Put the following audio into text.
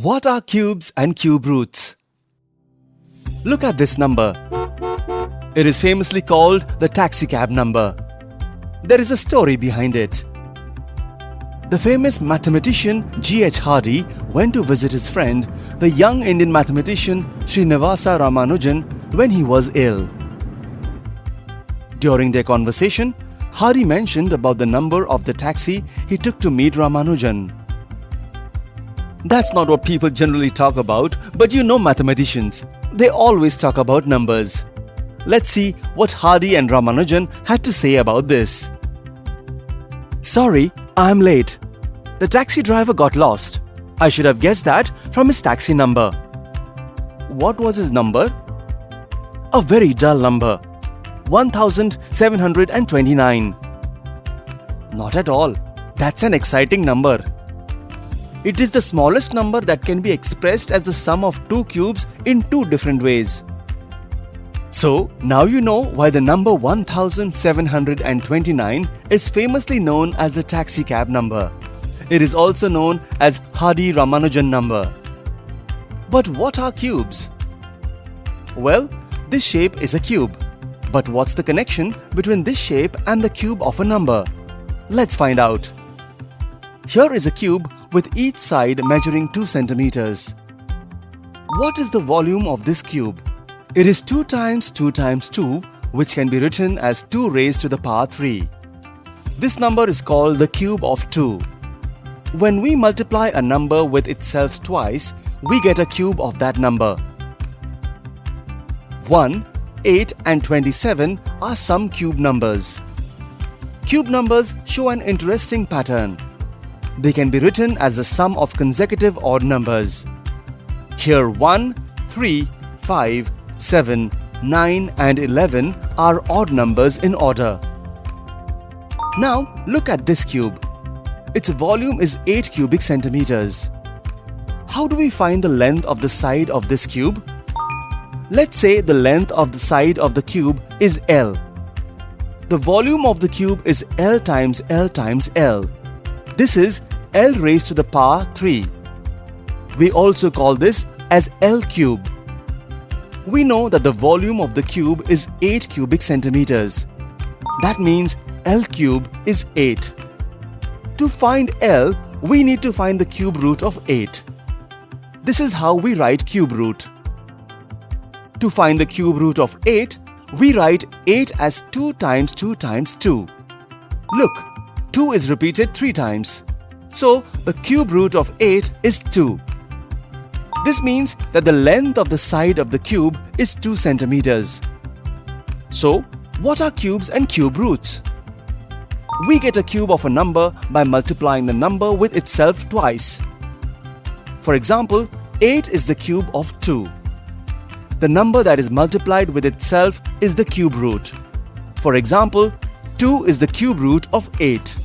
What are cubes and cube roots? Look at this number. It is famously called the taxicab number. There is a story behind it. The famous mathematician G.H. Hardy went to visit his friend, the young Indian mathematician Srinivasa Ramanujan, when he was ill. During their conversation, Hardy mentioned about the number of the taxi he took to meet Ramanujan. That's not what people generally talk about, but you know mathematicians. They always talk about numbers. Let's see what Hardy and Ramanujan had to say about this. Sorry, I'm late. The taxi driver got lost. I should have guessed that from his taxi number. What was his number? A very dull number. 1729. Not at all. That's an exciting number. It is the smallest number that can be expressed as the sum of two cubes in two different ways. So, now you know why the number 1729 is famously known as the taxicab number. It is also known as Hardy-Ramanujan number. But what are cubes? Well, this shape is a cube. But what's the connection between this shape and the cube of a number? Let's find out. Here is a cube with each side measuring 2 centimeters. What is the volume of this cube? It is 2 times 2 times 2, which can be written as 2 raised to the power 3. This number is called the cube of 2. When we multiply a number with itself twice, we get a cube of that number. 1, 8 and 27 are some cube numbers. Cube numbers show an interesting pattern. They can be written as the sum of consecutive odd numbers. Here 1, 3, 5, 7, 9 and 11 are odd numbers in order. Now look at this cube. Its volume is 8 cubic centimeters. How do we find the length of the side of this cube? Let's say the length of the side of the cube is L. The volume of the cube is L times L times L. This is L raised to the power 3. We also call this as L cube. We know that the volume of the cube is 8 cubic centimeters. That means L cube is 8. To find L, we need to find the cube root of 8. This is how we write cube root. To find the cube root of 8, we write 8 as 2 times 2 times 2. Look, 2 is repeated 3 times. So, the cube root of 8 is 2. This means that the length of the side of the cube is 2 centimeters. So, what are cubes and cube roots? We get a cube of a number by multiplying the number with itself twice. For example, 8 is the cube of 2. The number that is multiplied with itself is the cube root. For example, 2 is the cube root of 8.